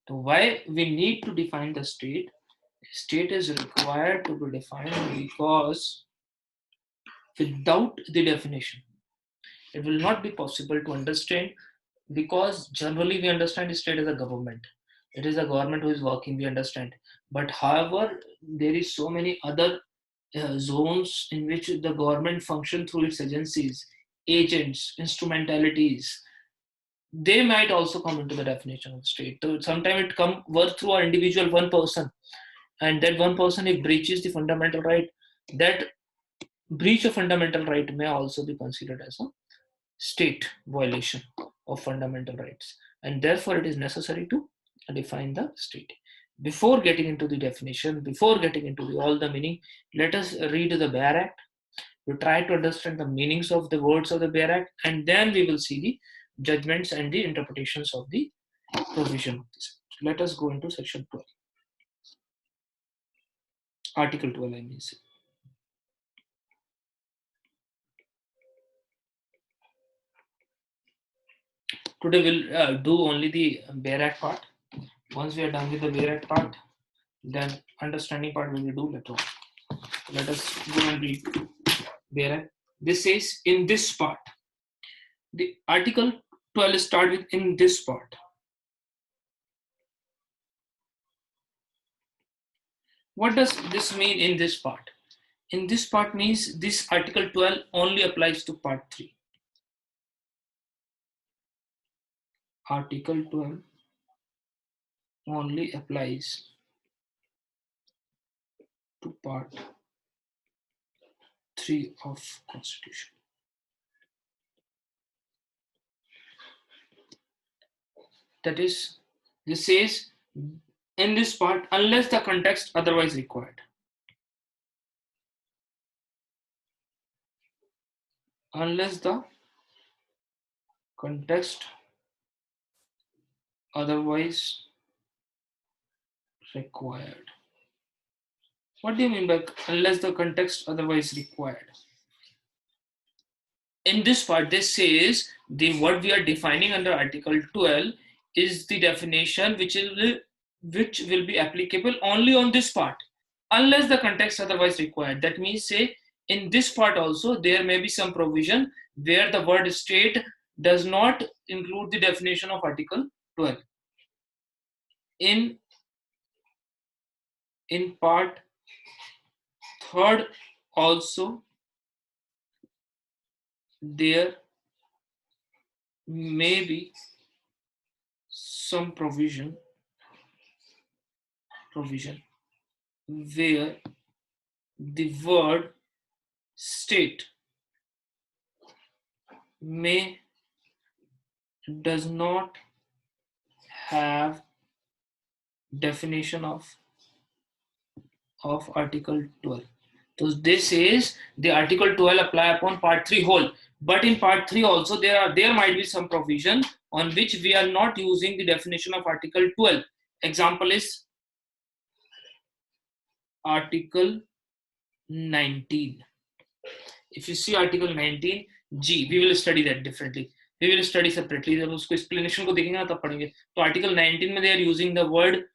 So why we need to define the state? State is required to be defined because without the definition, it will not be possible to understand, because generally we understand the state as a government. It is a government who is working, we understand. But however, there is so many other zones in which the government function through its agencies, agents, instrumentalities. They might also come into the definition of state. So sometimes it come work through an individual, one person, and that one person, if breaches the fundamental right, that breach of fundamental right may also be considered as a state violation of fundamental rights, and therefore it is necessary to define the state. Before getting into the definition, before getting into all the meaning, let us read the Bear Act. We try to understand the meanings of the words of the Bear Act, and then we will see the judgments and the interpretations of the provision of this. Let us go into section 12, article 12, I mean. Today we'll do only the Bear Act part. Once we are done with the Bear Act part, then understanding part we will do later on. Let us go and read Bear Act. This says in this part. The article 12 start with in this part. What does this mean in this part? In this part means this article 12 only applies to part 3. Article 12 only applies to part 3 of Constitution. That is, this says in this part, unless the context otherwise required. Unless the context otherwise required. What do you mean by unless the context otherwise required? In this part, this says the what we are defining under Article 12 is the definition which will be applicable only on this part, unless the context otherwise required. That means, say, in this part also there may be some provision where the word state does not include the definition of Article 12. In part 3rd also there may be some provision where the word state does not have definition of Article 12. So this is the Article 12 apply upon part 3 whole, but in part 3 also there might be some provision on which we are not using the definition of Article 12. Example is Article 19. If you see Article 19 G, we will study that differently. We will study separately. जब उसको explanation को देखेंगे ना तब पढ़ेंगे. तो Article 19 में they are using the word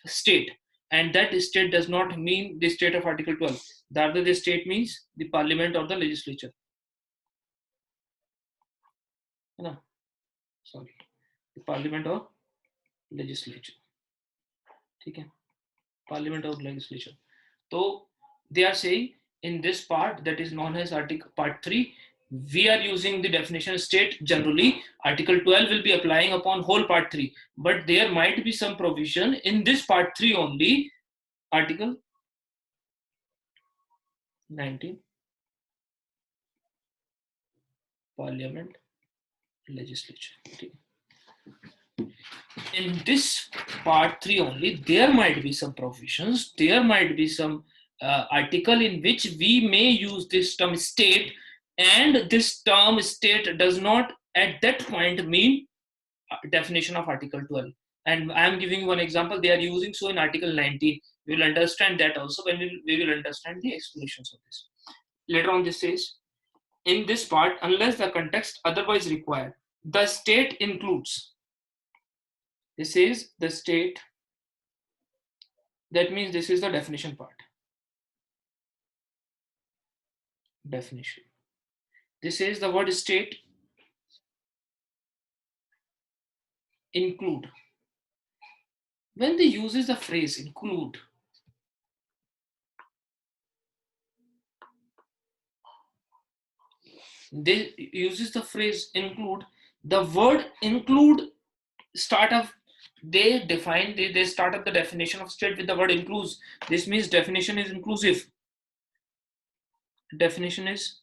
state, and that state does not mean the state of Article 12. Rather, the state means the parliament or the legislature. No, sorry, the parliament or legislature. ठीक है, parliament or legislature. So they are saying in this part that is known as Article Part 3, we are using the definition state generally. Article 12 will be applying upon whole part 3, but there might be some provision in this part 3 only. Article 19, Parliament, Legislature. Okay. In this part 3 only, there might be some provisions, there might be some article in which we may use this term state, and this term state does not at that point mean definition of Article 12. And I am giving one example. They are using so in Article 19. We will understand that also when we will understand the explanations of this. Later on this says, in this part, unless the context otherwise required, the state includes This is the state. That means this is the definition part. Definition. This is the word state include. When they uses the phrase include, they uses the phrase include. The word include start of, they define, they start up the definition of state with the word includes. This means definition is inclusive. Definition is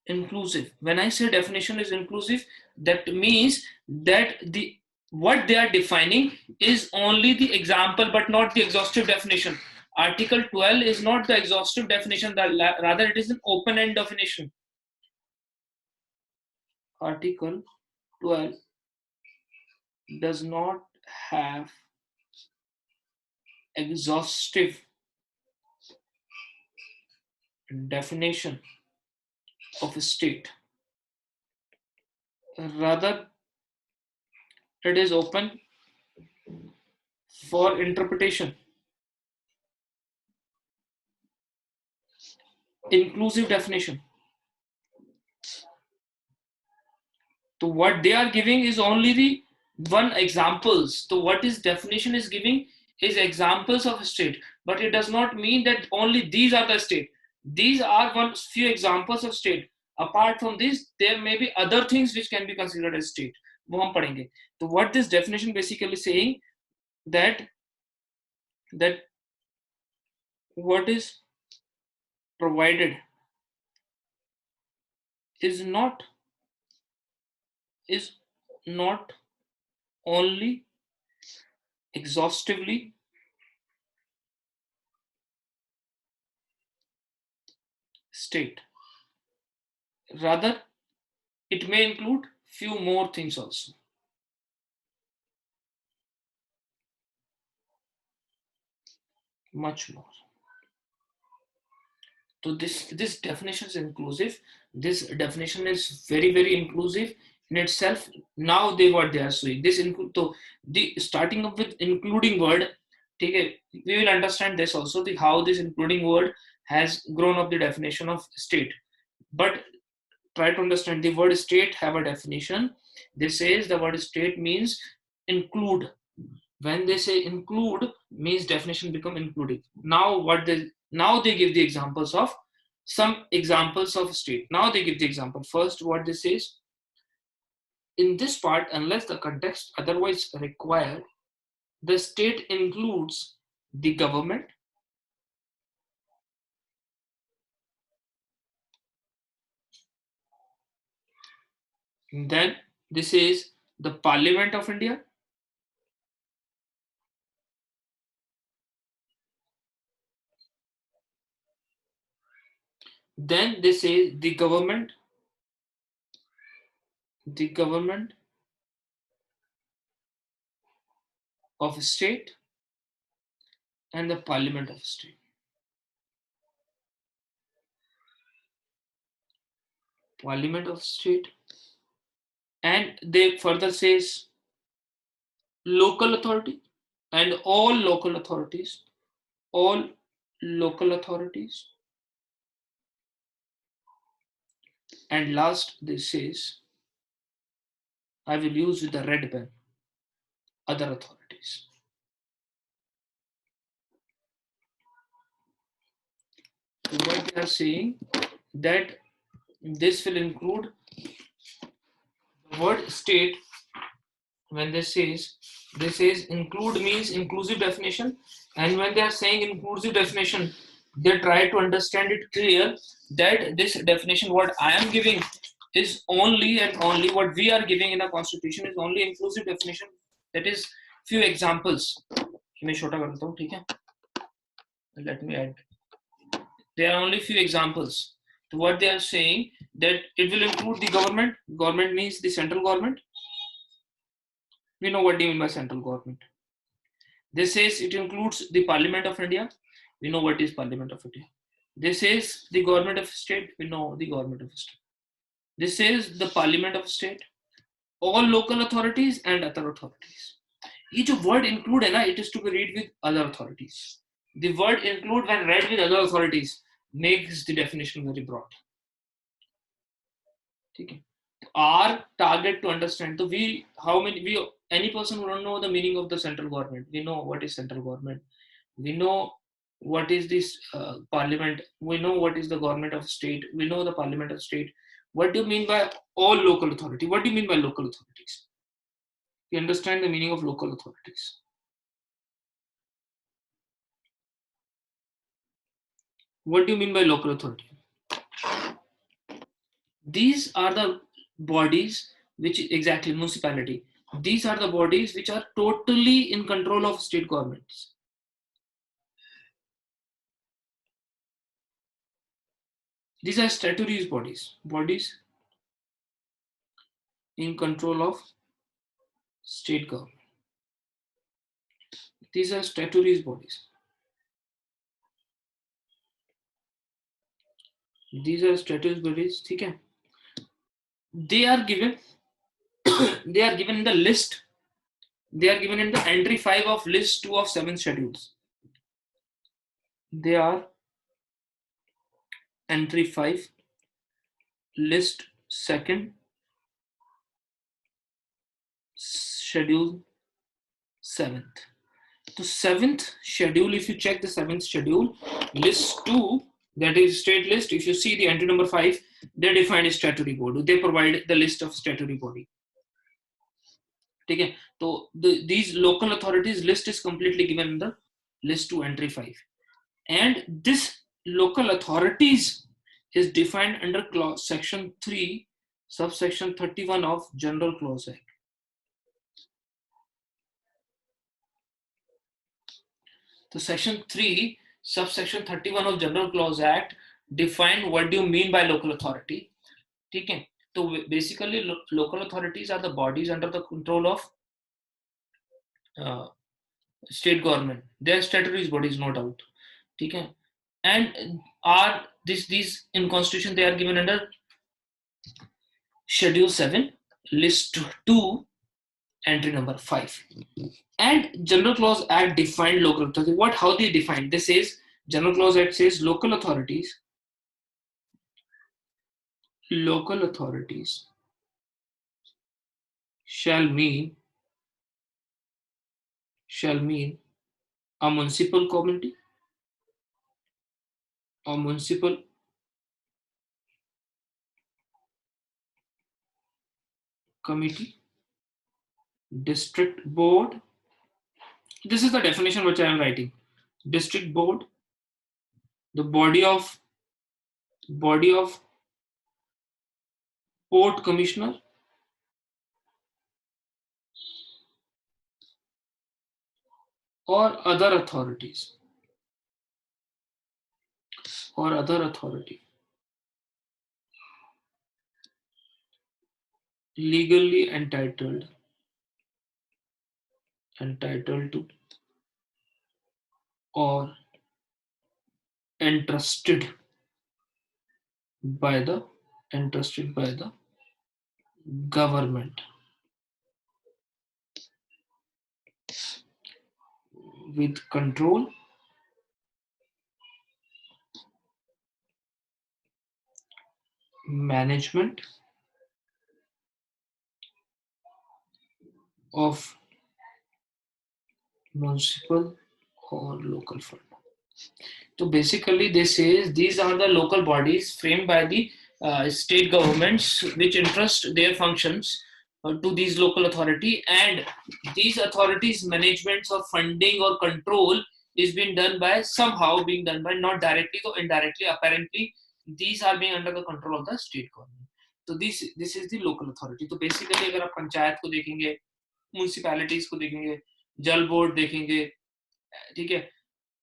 inclusive. When I say definition is inclusive, that means that the what they are defining is only the example but not the exhaustive definition. Article 12 is not the exhaustive definition, rather it is an open-end definition. Article 12 does not have exhaustive definition of a state. Rather, it is open for interpretation. Inclusive definition. So what they are giving is only the one examples. So what is definition is giving is examples of a state, but it does not mean that only these are the state. These are one few examples of state. Apart from this, there may be other things which can be considered as state. वो हम पढ़ेंगे. So what this definition basically saying that what is provided is not only exhaustively state, rather it may include few more things also. Much more. So this definition is inclusive. This definition is very inclusive in itself. Now what they are saying, this include, so the starting up with including word, okay, we will understand this also, the how this including word has grown up the definition of state. But try to understand the word state have a definition. This says the word state means include. When they say include means definition become inclusive. Now they give the examples of some examples of state. Now they give the example. First, what this is, in this part, unless the context otherwise required, the state includes the government, then this is the Parliament of India, then they say the government of a state and the Parliament of a state. Parliament of state, and they further says local authority and all local authorities, and last this says, I will use with the red pen, other authorities. So what they are saying that this will include the word state. When this says include means inclusive definition, and when they are saying inclusive definition, they try to understand it clear that this definition what I am giving is only and only what we are giving in a constitution is only inclusive definition. That is few examples. मैं छोटा कर देता हूँ, ठीक है? Let me add. There are only few examples. So what they are saying that it will include the government. Government means the central government. We know what do you mean by central government. This says it includes the Parliament of India. We know what is Parliament of India. This says the government of state. We know the government of state. This says the Parliament of state. all local authorities and other authorities. ये जो word include है ना, it is to be read with other authorities. The word include when read with other authorities makes the definition very broad. ठीक है. Our target to understand. So any person who don't know the meaning of the central government, we know what is central government. We know what is this parliament. We know what is the government of state. We know the parliament of state. What do you mean by all local authority? What do you mean by local authorities? You understand the meaning of local authorities. What do you mean by local authority? These are the bodies which exactly municipality. These are the bodies which are totally in control of state governments. These are statutory bodies in control of state government. These are statutory bodies. These are statutory bodies. ठीक है? They are given. They are given in the list. They are given in the entry 5 of list 2 of 7 schedules. They are entry 5, list 2nd, schedule 7th. The 7th schedule, if you check the 7th schedule, list 2, that is state list, if you see the entry number 5, they define a statutory board. They provide the list of statutory body. ठीक है. तो these local authorities list is completely given in the list 2 entry 5, and this local authorities is defined under clause section 3 subsection 31 of General Clause Act. So section 3 subsection 31 of General Clause Act define what do you mean by local authority. ठीक है. So basically local authorities are the bodies under the control of state government. They are statutory bodies, no doubt. ठीक है. And are these in constitution they are given under schedule 7 list 2 entry number 5. And General Clause Act defined local authority. How they define? This says General Clause Act says local authorities shall mean a municipal community, a municipal committee, district board. This is the definition which I am writing. District board, the body of port commissioner, or other authority legally entitled to or entrusted by the government with control, management of municipal or local fund. So basically this says these are the local bodies framed by the state governments which entrust their functions to these local authority, and these authorities managements of funding or control is being done by not directly or indirectly. Apparently these are being under the control of the state government. So this is the local authority. तो basically अगर आप पंचायत को देखेंगे, municipalities को देखेंगे, जल board देखेंगे, ठीक है,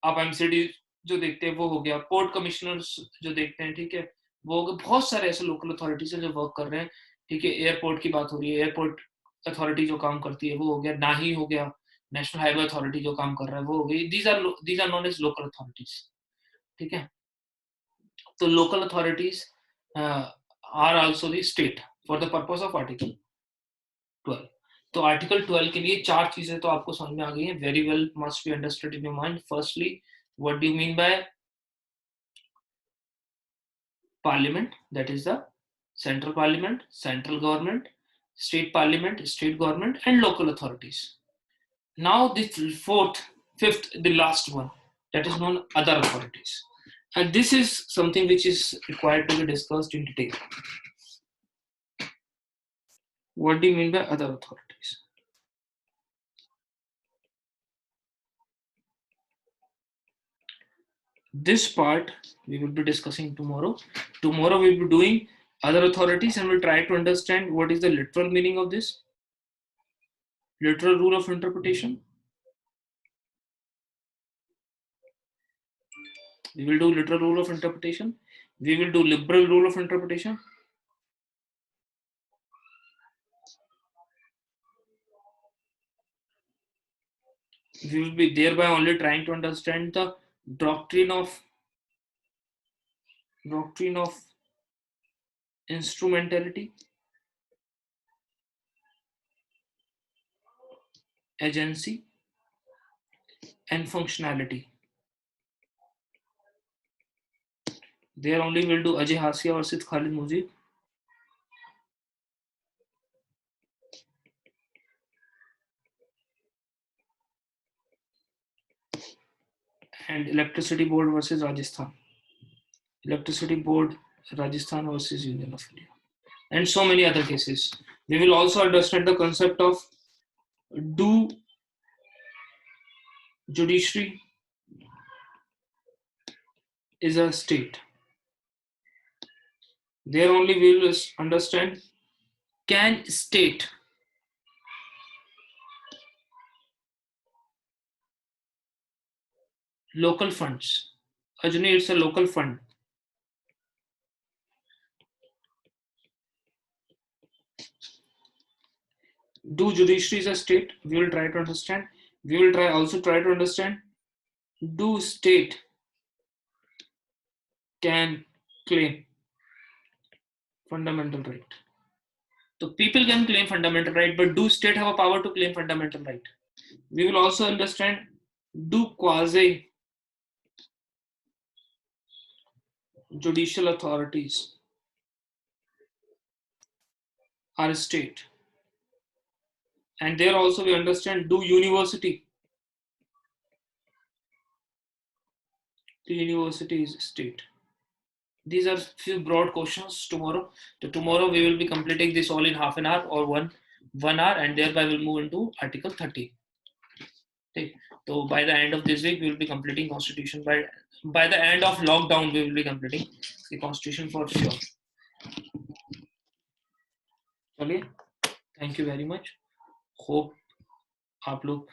आप एमसीडी जो देखते हैं वो हो गया, पोर्ट कमिश्नर्स जो देखते हैं, ठीक है, वो बहुत सारे ऐसे लोकल अथॉरिटीज हैं जो वर्क कर रहे हैं. ठीक है, एयरपोर्ट की बात हो रही है, एयरपोर्ट अथॉरिटी जो काम करती है वो हो गया, नाही हो गया, नेशनल हाईवे अथॉरिटी जो काम कर रहा है वो हो गई. These are known as local authorities. ठीक है, तो local authorities are also the state for the purpose of article 12. तो आर्टिकल 12 के लिए 4 चीजें तो आपको समझ में आ गई हैं. Very well, must be understood in your mind. Firstly, what do you mean by parliament? That is the central parliament, central government, state parliament, state government, and local authorities. Now this fifth, the last one, that is known other authorities. And this is something which is required to be discussed in detail. What do you mean by other authorities? This part we will be discussing tomorrow. Tomorrow we will be doing other authorities and we'll try to understand what is the literal meaning of this. Literal rule of interpretation. We will do literal rule of interpretation. We will do liberal rule of interpretation. We will be thereby only trying to understand the doctrine of instrumentality, agency, and functionality. There only we'll do Ajay Hasia versus Khalid Mujib. And electricity board versus Rajasthan. Electricity board, Rajasthan versus Union of India. And so many other cases. We will also understand the concept of do judiciary is a state. There only we will understand can state local funds. Ajni, it's a local fund. Do judiciary is a state? We will try to understand. We will also try to understand do state can claim fundamental right. So people can claim fundamental right, but do state have a power to claim fundamental right? We will also understand do quasi judicial authorities are a state? And there also we understand do university is a state? These are few broad questions tomorrow. So tomorrow we will be completing this all in half an hour or one hour, and thereby we'll move into Article 30. Okay. So by the end of this week, we will be completing Constitution. By the end of lockdown, we will be completing the Constitution for sure. चलिए, thank you very much. Hope आप लोग